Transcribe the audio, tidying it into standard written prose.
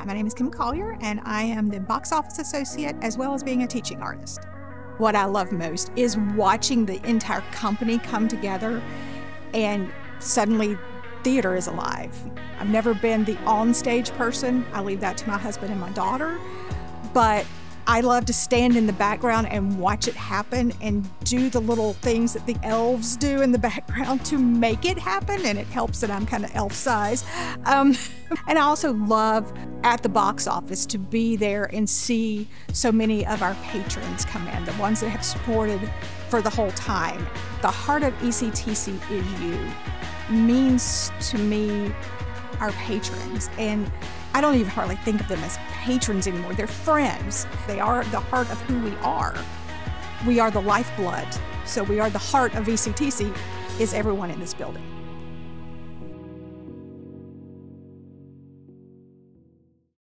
My name is Kim Collier, and I am the box office associate as well as being a teaching artist. What I love most is watching the entire company come together and suddenly theater is alive. I've never been the on-stage person. I leave that to my husband and my daughter, but I love to stand in the background and watch it happen and do the little things that the elves do in the background to make it happen, and it helps that I'm kind of elf size. And I also love at the box office to be there and see so many of our patrons come in, the ones that have supported for the whole time. The heart of ECTC is you means to me our patrons, and I don't even hardly think of them as patrons anymore. They're friends. They are the heart of who we are. We are the lifeblood. So we are the heart of ECTC is everyone in this building.